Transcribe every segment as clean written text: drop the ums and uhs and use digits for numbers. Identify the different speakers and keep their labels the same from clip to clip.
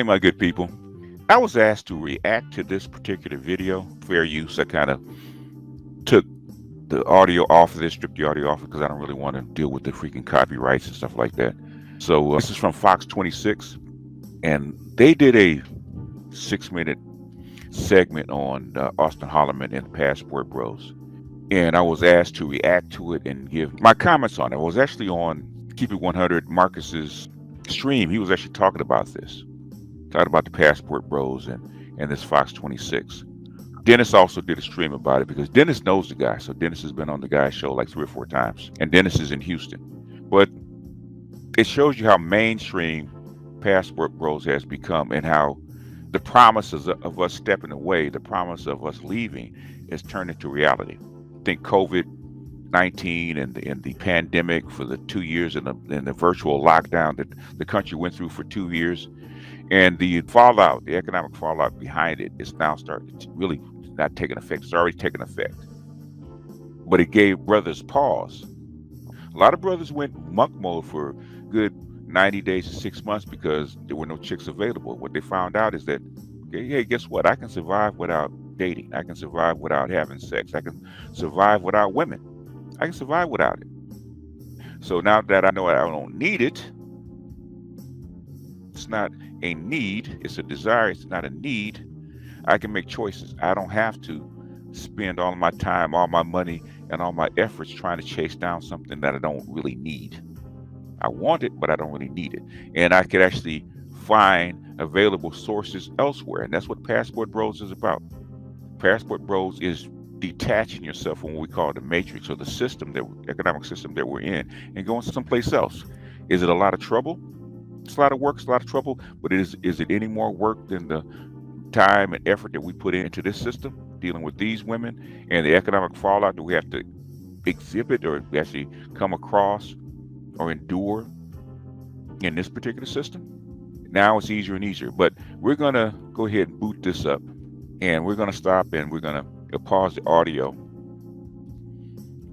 Speaker 1: Hey, my good people. I was asked to react to this particular video. Fair use. I kind of took the audio off of this, stripped the audio off because I don't really want to deal with the freaking copyrights and stuff like that. So this is from Fox26, and they did a 6-minute segment on Austin Holloman and Passport Bros. And I was asked to react to it and give my comments on it. I was actually on Keep It 100, Marcus's stream. He was actually talking about this. Talking about the Passport Bros and this Fox26. Dennis also did a stream about it because Dennis knows the guy. So Dennis has been on the guy's show like 3 or 4 times. And Dennis is in Houston. But it shows you how mainstream Passport Bros has become and how the promises of us stepping away, the promise of us leaving, is turned into reality. I think COVID-19 and the pandemic for the 2 years and the virtual lockdown that the country went through for 2 years, and the fallout, the economic fallout behind it, is now starting to really not taking effect. It's already taken effect. But it gave brothers pause. A lot of brothers went monk mode for good 90 days to 6 months because there were no chicks available. What they found out is that, okay, hey, guess what? I can survive without dating. I can survive without having sex. I can survive without women. I can survive without it. So now that I know I don't need it, it's not a need, it's a desire, it's not a need, I can make choices. I don't have to spend all my time, all my money, and all my efforts trying to chase down something that I don't really need. I want it, but I don't really need it. And I could actually find available sources elsewhere. And that's what Passport Bros is about. Passport Bros is detaching yourself from what we call the matrix, or the system, the economic system that we're in, and going someplace else. Is it a lot of trouble? It's a lot of work, it's a lot of trouble, but is it any more work than the time and effort that we put into this system, dealing with these women and the economic fallout that we have to exhibit or actually come across or endure in this particular system? Now it's easier and easier, but we're going to go ahead and boot this up, and we're going to stop and we're going to pause the audio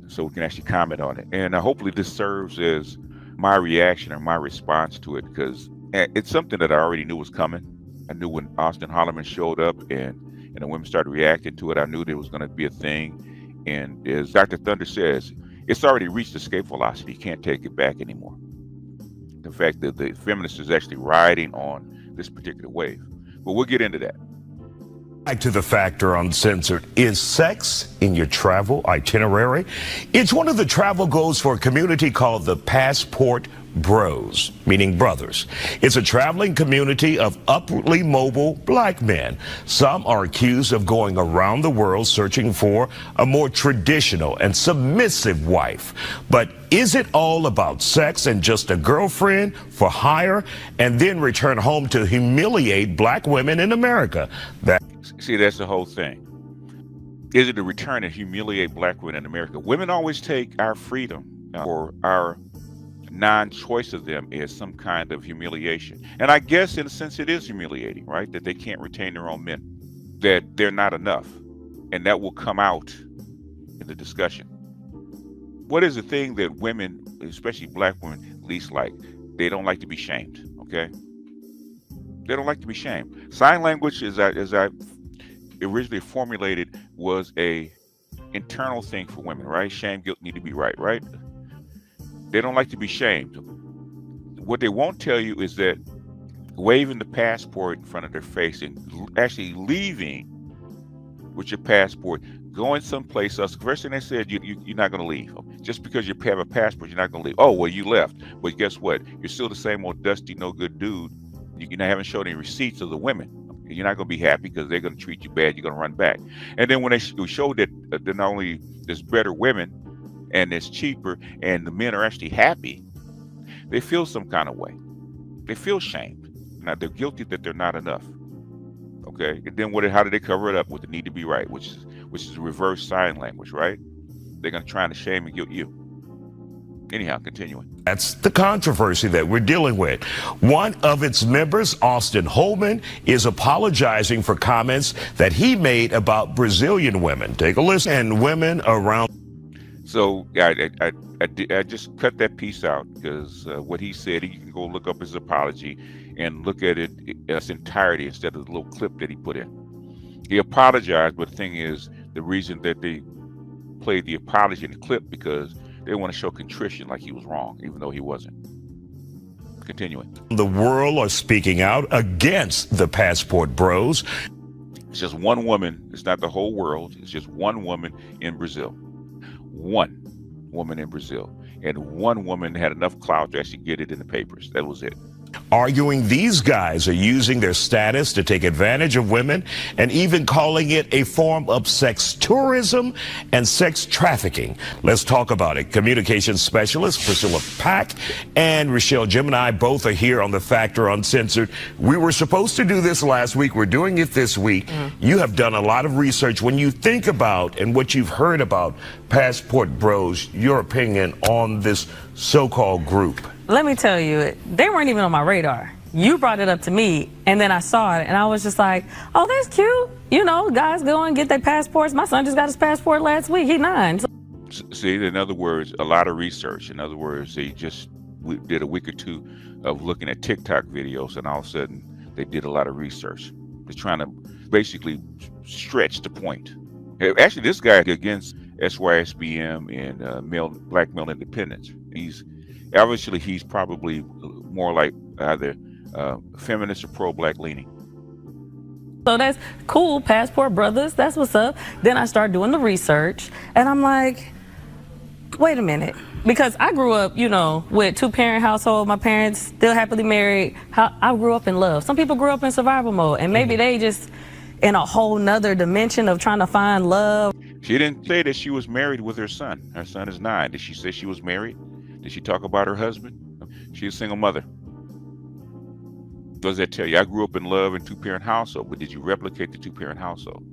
Speaker 1: so we can actually comment on it. And hopefully this serves as my reaction or my response to it, because it's something that I already knew was coming. I knew when Austin Holloman showed up and the women started reacting to it, I knew there was going to be a thing. And as Dr. Thunder says, it's already reached escape velocity. You can't take it back anymore. The fact that the feminist is actually riding on this particular wave. But we'll get into that.
Speaker 2: Back to the factor uncensored. Is sex in your travel itinerary? It's one of the travel goals for a community called the Passport Bros, meaning brothers. It's a traveling community of upwardly mobile black men. Some are accused of going around the world searching for a more traditional and submissive wife. But is it all about sex and just a girlfriend for hire, and then return home to humiliate black women in America?
Speaker 1: See, that's the whole thing. Is it a return and humiliate black women in America? Women always take our freedom or our non-choice of them as some kind of humiliation. And I guess in a sense it is humiliating, right? That they can't retain their own men, that they're not enough. And that will come out in the discussion. What is the thing that women, especially black women, least like? They don't like to be shamed, okay? They don't like to be shamed. Sign language, as I originally formulated, was a internal thing for women, right? Shame, guilt need to be right? They don't like to be shamed. What they won't tell you is that waving the passport in front of their face and actually leaving with your passport, going someplace else. First thing they said, you're not going to leave. Just because you have a passport, you're not going to leave. Oh, well, you left. But guess what? You're still the same old dusty, no good dude. You haven't showed any receipts of the women. You're not going to be happy because they're going to treat you bad. You're going to run back. And then when they showed that not only there's better women and it's cheaper and the men are actually happy, they feel some kind of way. They feel shamed. Now they're guilty that they're not enough. Okay. And then how do they cover it up with the need to be right, which is reverse sign language, right? They're going to try to shame and guilt you. Anyhow, continuing.
Speaker 2: That's the controversy that we're dealing with. One of its members, Austin Holloman, is apologizing for comments that he made about Brazilian women. Take a listen. And women around.
Speaker 1: So I just cut that piece out because what he said, you can go look up his apology and look at it in its entirety instead of the little clip that he put in. He apologized, but the thing is, the reason that they played the apology in the clip because they want to show contrition like he was wrong, even though he wasn't. Continuing.
Speaker 2: The world are speaking out against the passport bros.
Speaker 1: It's just one woman. It's not the whole world. It's just one woman in Brazil. One woman in Brazil. And one woman had enough clout to actually get it in the papers. That was it.
Speaker 2: Arguing these guys are using their status to take advantage of women and even calling it a form of sex tourism and sex trafficking. Let's talk about it. Communications specialist Priscilla Pack and Rochelle Gemini both are here on The Factor Uncensored. We were supposed to do this last week. We're doing it this week. You have done a lot of research. When you think about and what you've heard about passport bros, your opinion on this so-called group.
Speaker 3: Let me tell you, they weren't even on my radar. You brought it up to me, and then I saw it, and I was just like, oh, that's cute. You know, guys go and get their passports. My son just got his passport last week. He's 9.
Speaker 1: See, in other words, a lot of research. In other words, they just did a week or two of looking at TikTok videos, and all of a sudden, they did a lot of research. They're trying to basically stretch the point. Actually, this guy against SYSBM and black male independence. He's probably more like either feminist or pro-black leaning.
Speaker 3: So that's cool, passport brothers, that's what's up. Then I start doing the research, and I'm like, wait a minute. Because I grew up, you know, with 2-parent household, my parents still happily married. I grew up in love. Some people grew up in survival mode, and maybe they just in a whole nother dimension of trying to find love.
Speaker 1: She didn't say that she was married with her son. Her son is 9. Did she say she was married? Did she talk about her husband? She's a single mother. What does that tell you? I grew up in love in 2-parent household, but did you replicate the 2-parent household?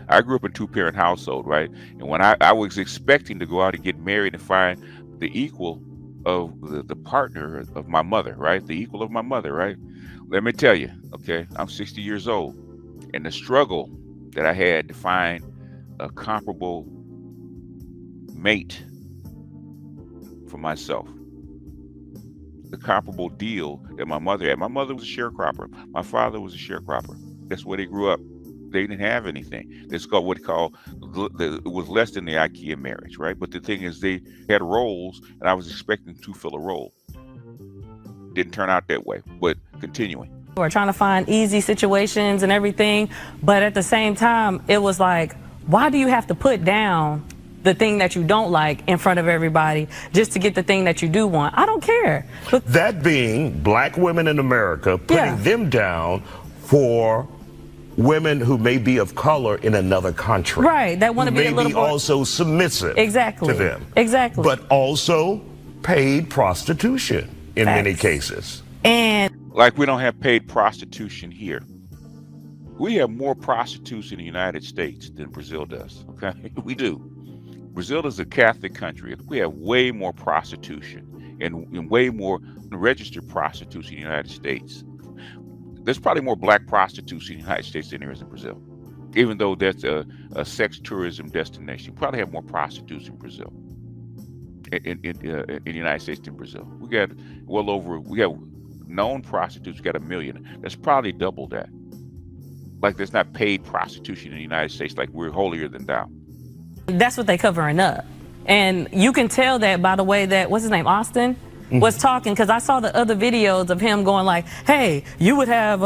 Speaker 1: I grew up in 2-parent household, right? And when I was expecting to go out and get married and find the equal of the partner of my mother, right? The equal of my mother, right? Let me tell you, okay, I'm 60 years old, and the struggle that I had to find a comparable mate for myself, the comparable deal that my mother had. My mother was a sharecropper. My father was a sharecropper. That's where they grew up. They didn't have anything. It's called what it was less than the IKEA marriage, right? But the thing is, they had roles, and I was expecting to fill a role. Didn't turn out that way. But continuing.
Speaker 3: We're trying to find easy situations and everything, but at the same time, it was like, why do you have to put down the thing that you don't like in front of everybody just to get the thing that you do want? I don't care. But
Speaker 2: that being black women in America, putting them down for women who may be of color in another country.
Speaker 3: Right, that want to be a little more
Speaker 2: also submissive
Speaker 3: to
Speaker 2: them.
Speaker 3: Exactly.
Speaker 2: But also paid prostitution in many cases.
Speaker 3: And
Speaker 1: like we don't have paid prostitution here. We have more prostitutes in the United States than Brazil does, okay? We do. Brazil is a Catholic country. We have way more prostitution and way more registered prostitutes in the United States. There's probably more black prostitutes in the United States than there is in Brazil. Even though that's a sex tourism destination, we probably have more prostitutes in Brazil, in the United States than Brazil. We got we have known prostitutes, we got 1 million. That's probably double that. Like there's not paid prostitution in the United States, like we're holier than thou.
Speaker 3: That's what they covering up. And you can tell that by the way that, what's his name, Austin, was talking, because I saw the other videos of him going like, hey, you would have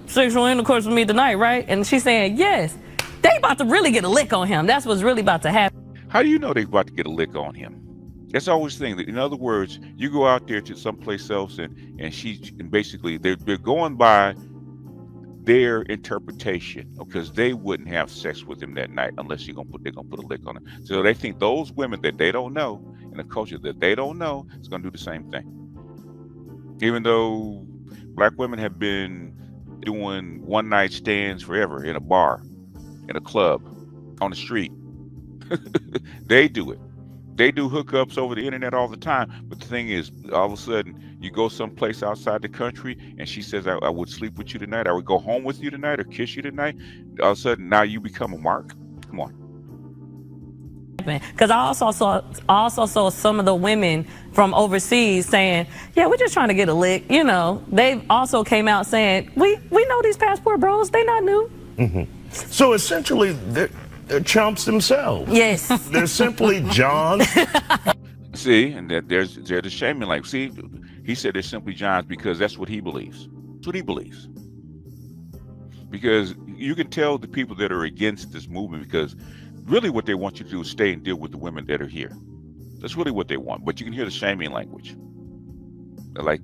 Speaker 3: sexual intercourse with me tonight, right? And she's saying, yes. They about to really get a lick on him. That's what's really about to happen.
Speaker 1: How do you know they about to get a lick on him? That's always the thing. In other words, you go out there to someplace else and basically they're going by their interpretation, because they wouldn't have sex with him that night unless they're gonna put a lick on him. So they think those women that they don't know in a culture that they don't know is gonna do the same thing. Even though black women have been doing one-night stands forever in a bar, in a club, on the street. They do it. They do hookups over the internet all the time. But the thing is, all of a sudden, you go someplace outside the country and she says, I would sleep with you tonight. I would go home with you tonight or kiss you tonight. All of a sudden, now you become a mark. Come on.
Speaker 3: Because I also saw some of the women from overseas saying, yeah, we're just trying to get a lick. You know, they also came out saying, we know these passport bros, they not new.
Speaker 2: So essentially, they're chumps themselves.
Speaker 3: Yes.
Speaker 2: They're simply Johns.
Speaker 1: See, and that there's the shaming. Like, see, he said they're simply Johns because that's what he believes. That's what he believes. Because you can tell the people that are against this movement, because really what they want you to do is stay and deal with the women that are here. That's really what they want. But you can hear the shaming language. Like,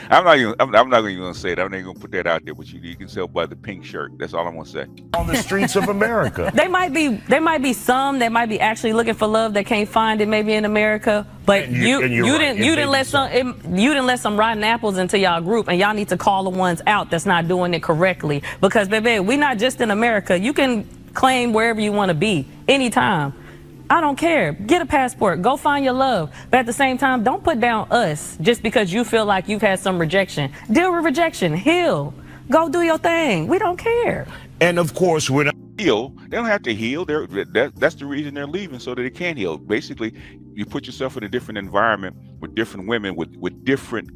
Speaker 1: I'm not even gonna say it. I'm not even gonna put that out there. But you can tell by the pink shirt. That's all I'm gonna say.
Speaker 2: On the streets of America.
Speaker 3: There might be some that might be actually looking for love that can't find it maybe in America, but you didn't let some rotten apples into y'all group, and y'all need to call the ones out that's not doing it correctly. Because baby, we not just in America. You can claim wherever you want to be anytime. I don't care. Get a passport. Go find your love. But at the same time, don't put down us just because you feel like you've had some rejection. Deal with rejection. Heal. Go do your thing. We don't care.
Speaker 2: And of course, we're not
Speaker 1: Heal. They don't have to heal. That's the reason they're leaving, so that they can heal. Basically, you put yourself in a different environment with different women with different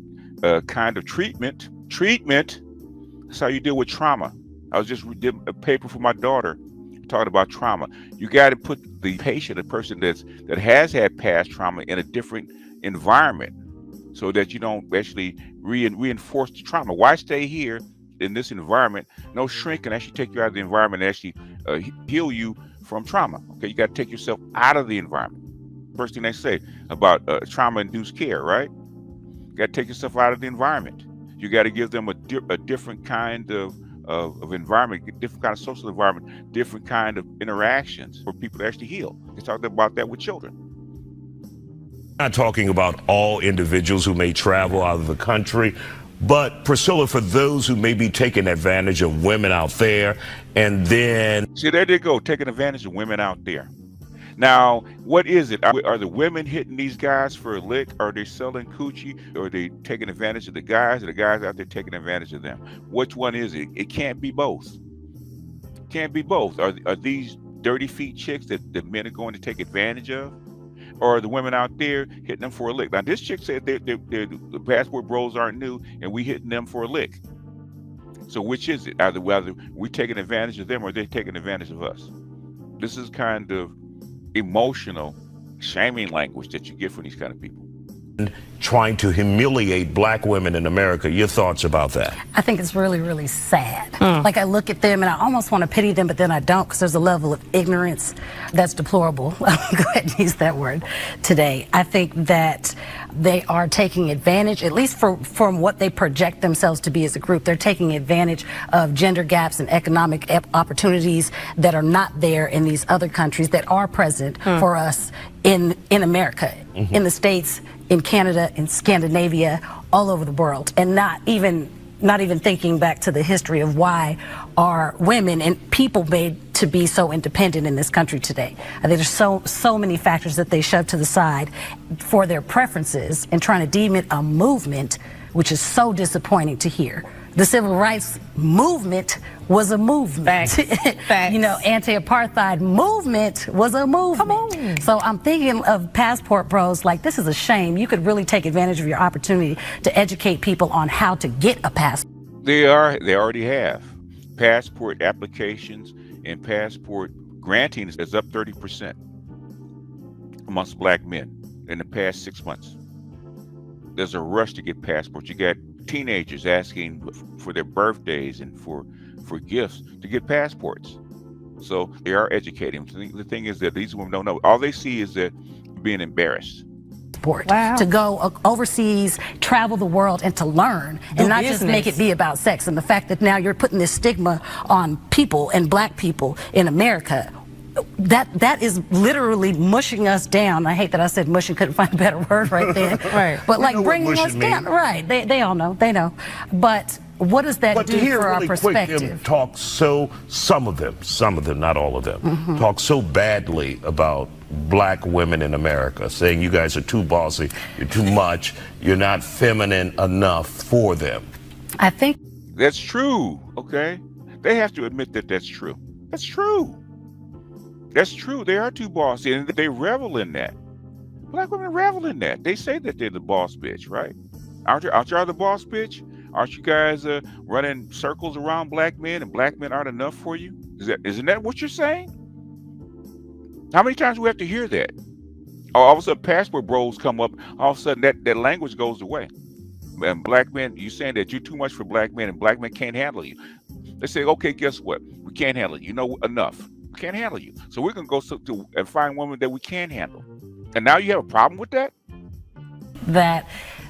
Speaker 1: kind of treatment. That's how you deal with trauma. I was just reading a paper for my daughter talking about trauma. You got to put the patient, the person that has had past trauma, in a different environment, so that you don't actually reinforce the trauma. Why stay here in this environment? No shrink can actually take you out of the environment and actually heal you from trauma. Okay, you got to take yourself out of the environment. First thing they say about trauma-induced care, right? You got to take yourself out of the environment. You got to give them a different kind of environment, different kind of social environment, different kind of interactions for people to actually heal. They talked about that with children.
Speaker 2: not talking about all individuals who may travel out of the country, but Priscilla, for those who may be taking advantage of women out there, and then...
Speaker 1: See, there they go, taking advantage of women out there. Now, what is it? Are the women hitting these guys for a lick? Are they selling coochie? Or are they taking advantage of the guys? Or the guys out there taking advantage of them? Which one is it? It can't be both. It can't be both. Are these dirty feet chicks that the men are going to take advantage of? Or are the women out there hitting them for a lick? Now, this chick said the passport bros aren't new and we hitting them for a lick. So which is it? Either whether we taking advantage of them or they're taking advantage of us. This is kind of emotional shaming language that you get from these kind of people.
Speaker 2: Trying to humiliate black women in America. Your thoughts about that?
Speaker 4: I think it's really, really sad. Like, I look at them and I almost want to pity them, but then I don't, because there's a level of ignorance that's deplorable. Go ahead and use that word today. I think that they are taking advantage, at least from what they project themselves to be as a group. They're taking advantage of gender gaps and economic opportunities that are not there in these other countries that are present for us in America, in the States, in Canada, in Scandinavia, all over the world, and not even thinking back to the history of why are women and people made to be so independent in this country today. I think there's so many factors that they shove to the side for their preferences and trying to deem it a movement, which is so disappointing to hear. The civil rights movement was a movement.
Speaker 3: Facts.
Speaker 4: You know, anti-apartheid movement was a movement.
Speaker 3: Come on.
Speaker 4: So I'm thinking of passport bros like, this is a shame. You could really take advantage of your opportunity to educate people on how to get a passport.
Speaker 1: They already have. Passport applications and passport granting is up 30% amongst black men in the past 6 months. There's a rush to get passports. You got teenagers asking for their birthdays and for gifts to get passports. So they are educating. The thing is that these women don't know. All they see is that being embarrassed.
Speaker 4: Wow. To go overseas, travel the world, and to learn, and not just make it be about sex. And the fact that now you're putting this stigma on people and black people in America, that is literally mushing us down. I hate that I said mushing, couldn't find a better word right there.
Speaker 3: Right.
Speaker 4: But like bringing us down. Right. They all know. They know. But what does that do for our perspective?
Speaker 2: Them talk some of them, not all of them, talk so badly about black women in America, saying you guys are too bossy, you're too much, you're not feminine enough for them.
Speaker 4: I think
Speaker 1: that's true. Okay, they have to admit that that's true. That's true. That's true. They are too bossy, and they revel in that. Black women revel in that. They say that they're the boss bitch, right? Aren't y'all the boss bitch? Aren't you guys running circles around black men, and black men aren't enough for you? Isn't that what you're saying? How many times do we have to hear that? All of a sudden, passport bros come up. All of a sudden, that language goes away. And black men, you saying that you're too much for black men, and black men can't handle you. They say, okay, guess what? We can't handle you. You know, enough. We can't handle you. So we're gonna go and find women that we can handle. And now you have a problem with that?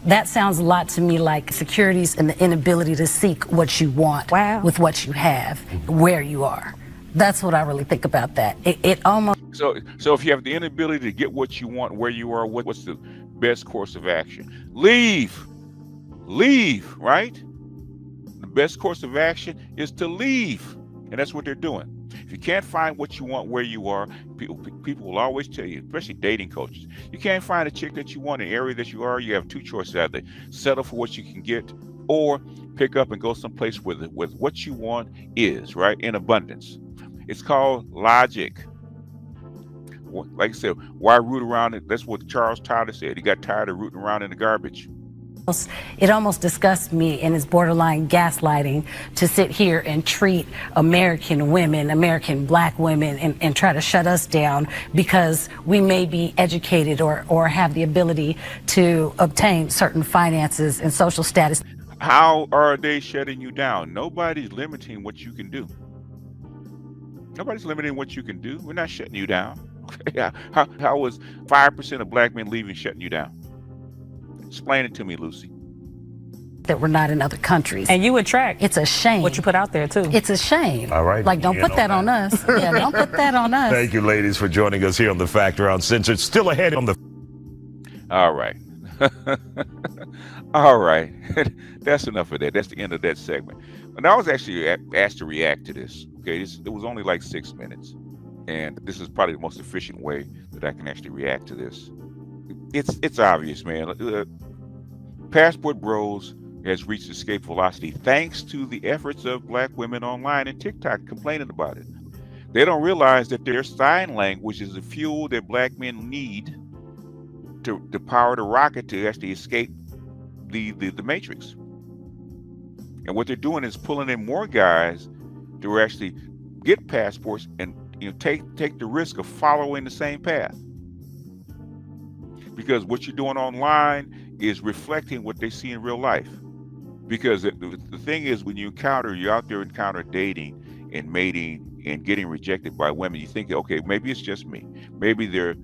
Speaker 4: That sounds a lot to me like securities and the inability to seek what you want with what you have, where you are. That's what I really think about that. It almost.
Speaker 1: So if you have the inability to get what you want, where you are, what's the best course of action? Leave, right? The best course of action is to leave, and that's what they're doing. If you can't find what you want where you are, people will always tell you, especially dating coaches, you can't find a chick that you want in the area that you are. You have two choices: either settle for what you can get, or pick up and go someplace with what you want is, right, in abundance. It's called logic. Like I said, why root around it? That's what Charles Tyler said. He got tired of rooting around in the garbage.
Speaker 4: It almost disgusts me, and is borderline gaslighting, to sit here and treat American women, American black women, and try to shut us down because we may be educated or have the ability to obtain certain finances and social status.
Speaker 1: How are they shutting you down? Nobody's limiting what you can do. Nobody's limiting what you can do. We're not shutting you down. How was 5% of black men leaving shutting you down? Explain it to me, Lucy.
Speaker 4: That we're not in other countries.
Speaker 3: And you attract.
Speaker 4: It's a shame.
Speaker 3: What you put out there, too.
Speaker 4: It's a shame.
Speaker 2: All right.
Speaker 4: Like, don't put that on us. Yeah, don't put that on us.
Speaker 2: Thank you, ladies, for joining us here on The Factor Uncensored. Still ahead on the...
Speaker 1: All right. All right. That's enough of that. That's the end of that segment. But I was actually asked to react to this. Okay, it was only like 6 minutes. And this is probably the most efficient way that I can actually react to this. It's obvious, man. Passport Bros has reached escape velocity thanks to the efforts of black women online and TikTok complaining about it. They don't realize that their sign language is the fuel that black men need to power the rocket to actually escape the matrix. And what they're doing is pulling in more guys to actually get passports and take the risk of following the same path. Because what you're doing online is reflecting what they see in real life. Because the thing is, when you're out there dating and mating and getting rejected by women, you think, okay, maybe it's just me. Maybe they're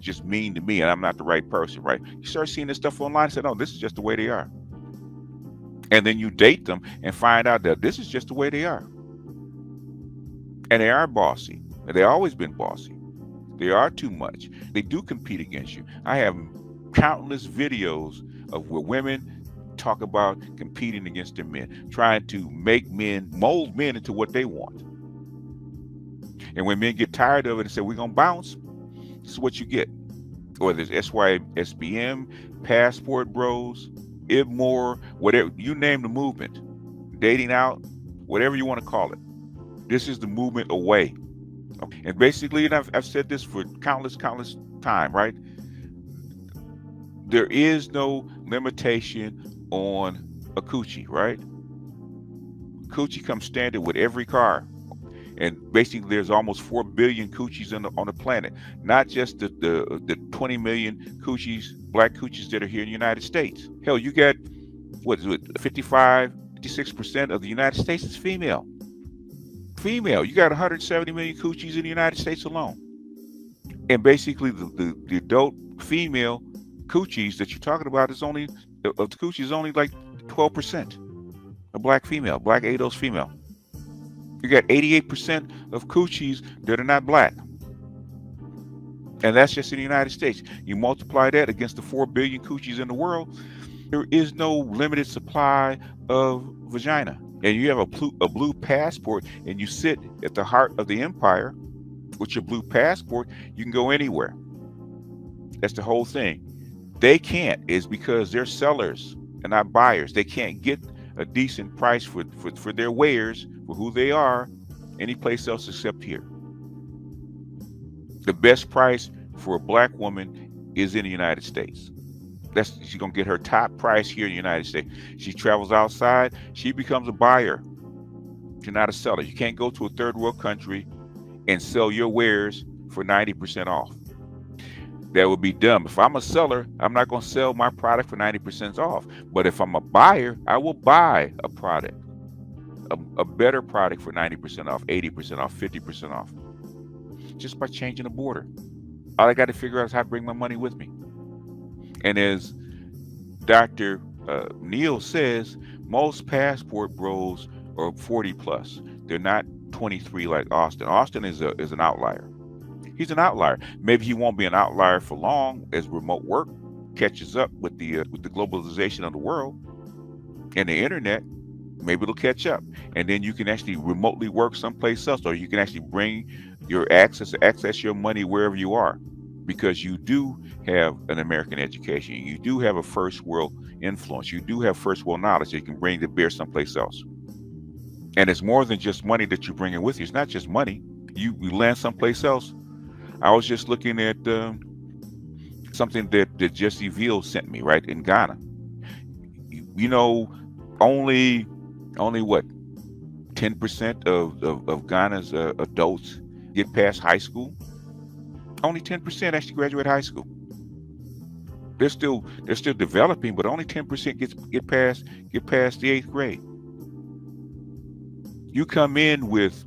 Speaker 1: just mean to me and I'm not the right person, right? You start seeing this stuff online and say, no, this is just the way they are. And then you date them and find out that this is just the way they are. And they are bossy. They've always been bossy. They are too much. They do compete against you. I have countless videos of where women talk about competing against their men, trying to mold men into what they want. And when men get tired of it and say, we're going to bounce, this is what you get. Whether it's SYSBM, Passport Bros, Ibmore, whatever, you name the movement, dating out, whatever you want to call it. This is the movement away. And basically, and I've said this for countless time, right? There is no limitation on a coochie, right? Coochie comes standard with every car. And basically, there's almost 4 billion coochies on the planet. Not just the 20 million coochies, black coochies that are here in the United States. Hell, you got, 56% of the United States is female. You got 170 million coochies in the United States alone. And basically the adult female coochies that you're talking about is only like 12% of black female, black ADOS female. You got 88% of coochies that are not black. And that's just in the United States. You multiply that against the 4 billion coochies in the world, there is no limited supply of vagina. And you have a blue passport and you sit at the heart of the empire with your blue passport, you can go anywhere. That's the whole thing. They can't, is because they're sellers and not buyers. They can't get a decent price for their wares, for who they are, anyplace else except here. The best price for a black woman is in the United States. She's gonna get her top price here in the United States. She travels outside, she becomes a buyer. You're not a seller. You can't go to a third world country and sell your wares for 90% off. That would be dumb. If I'm a seller, I'm not going to sell my product for 90% off. But if I'm a buyer, I will buy a product, a better product for 90% off, 80% off, 50% off, just by changing the border. All I got to figure out is how to bring my money with me. And as Dr. Neal says, most passport bros are 40 plus. They're not 23 like Austin. Austin is an outlier. He's an outlier. Maybe he won't be an outlier for long as remote work catches up with the globalization of the world and the internet. Maybe it'll catch up, and then you can actually remotely work someplace else, or you can actually bring your access your money wherever you are, because you do have an American education. You do have a first world influence. You do have first world knowledge that you can bring to bear someplace else. And it's more than just money that you're bringing with you. It's not just money. You land someplace else. I was just looking at something that Jesse Veal sent me, right, in Ghana. You know, only what, 10% of Ghana's adults get past high school. Only 10% actually graduate high school. They're still developing, but only 10% get past the 8th grade. You come in with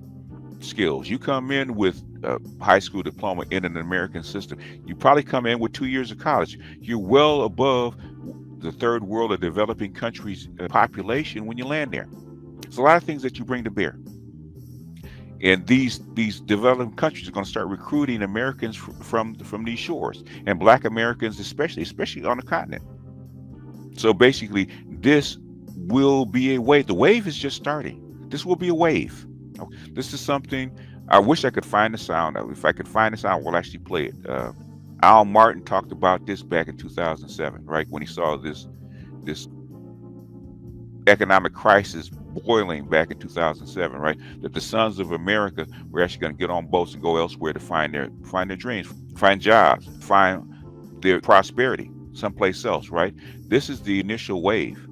Speaker 1: skills. You come in with a high school diploma in an American system. You probably come in with 2 years of college. You're well above the third world or developing countries' population when you land there. There's a lot of things that you bring to bear. And these developing countries are going to start recruiting Americans from these shores, and Black Americans especially on the continent. So basically, this will be a wave. The wave is just starting. This will be a wave. This is something I wish I could find the sound of. If I could find the sound, we'll actually play it. Al Martin talked about this back in 2007, right? When he saw this economic crisis boiling back in 2007, right? That the sons of America were actually going to get on boats and go elsewhere to find their dreams, find jobs, find their prosperity someplace else, right? This is the initial wave.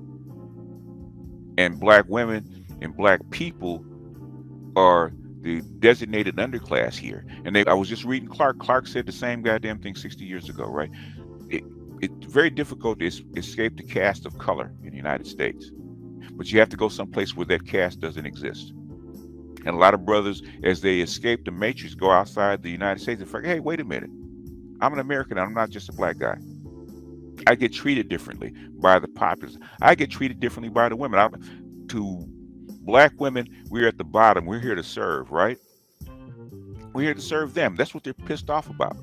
Speaker 1: And Black women and Black people are the designated underclass here. And I was just reading Clark. Clark said the same goddamn thing 60 years ago, right? It's very difficult to escape the caste of color in the United States. But you have to go someplace where that caste doesn't exist. And a lot of brothers, as they escape the matrix, go outside the United States and think, hey, wait a minute. I'm an American. I'm not just a Black guy. I get treated differently by the populace. I get treated differently by the women. To Black women, we're at the bottom. We're here to serve, right? We're here to serve them. That's what they're pissed off about.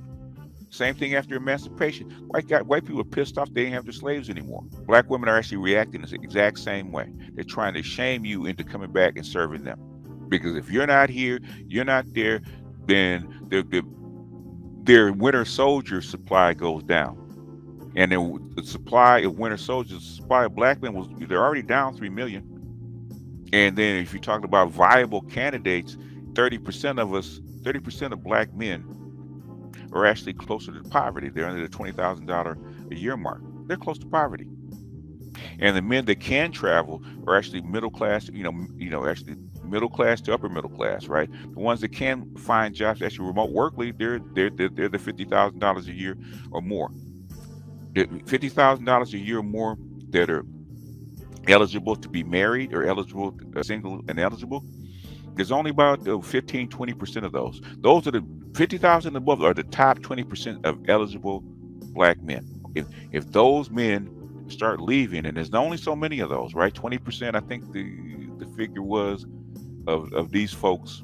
Speaker 1: Same thing after emancipation. White people are pissed off they didn't have their slaves anymore. Black women are actually reacting the exact same way. They're trying to shame you into coming back and serving them. Because if you're not here, you're not there, then their winter soldier supply goes down. And then the supply of winter soldiers, the supply of Black men they're already down 3 million. And then if you're talking about viable candidates, 30% of Black men are actually closer to poverty. They're under the $20,000 a year mark. They're close to poverty. And the men that can travel are actually middle class, actually middle class to upper middle class, right? The ones that can find jobs, actually remote workly, they're the $50,000 a year or more. $50,000 a year or more that are eligible to be married or eligible, single and eligible. There's only about 15-20% of those. Those are the 50,000 above are the top 20% of eligible Black men. If those men start leaving, and there's only so many of those, right? 20%, I think the figure was of these folks.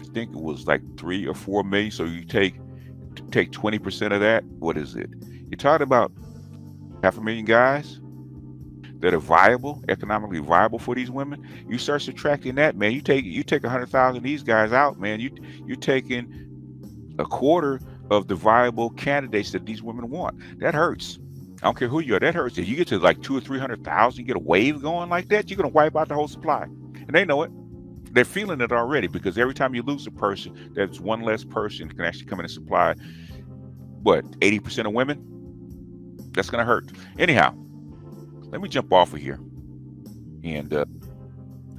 Speaker 1: I think it was like 3 or 4 million. So you take 20% of that. What is it? You're talking about 500,000 guys that are viable, economically viable for these women. You start subtracting that, man. You take 100,000 of these guys out, man. You're taking a quarter of the viable candidates that these women want. That hurts. I don't care who you are. That hurts. If you get to like 200,000 or 300,000, you get a wave going like that, you're gonna wipe out the whole supply, and they know it. They're feeling it already, because every time you lose a person, that's one less person can actually come in and supply, what, 80% of women? That's going to hurt. Anyhow, let me jump off of here and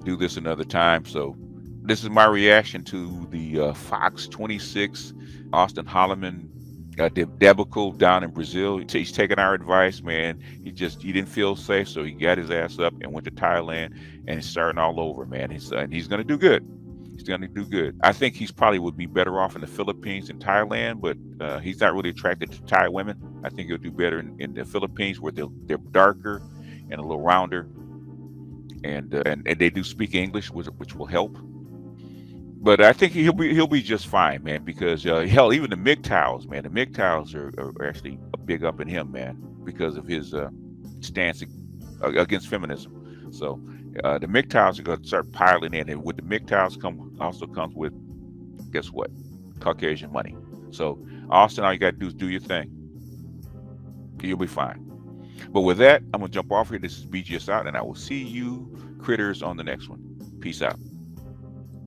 Speaker 1: do this another time. So this is my reaction to the Fox 26 Austin Holloman debacle down in Brazil. He's taking our advice, man. He didn't feel safe, so he got his ass up and went to Thailand, and he's starting all over, man. He's going to do good. He's going to do good. I think he's probably would be better off in the Philippines and Thailand, but he's not really attracted to Thai women. I think he'll do better in the Philippines, where they're darker and a little rounder, and they do speak English, which will help. But I think he'll be just fine, man, because hell, even the MGTOWs, man, the MGTOWs are actually a big up in him, man, because of his stance against feminism. So the MGTOWs are going to start piling in, and with the MGTOWs also comes with, guess what? Caucasian money. So Austin, all you got to do is do your thing. You'll be fine. But with that, I'm going to jump off here. This is BGS out, and I will see you critters on the next one. Peace out.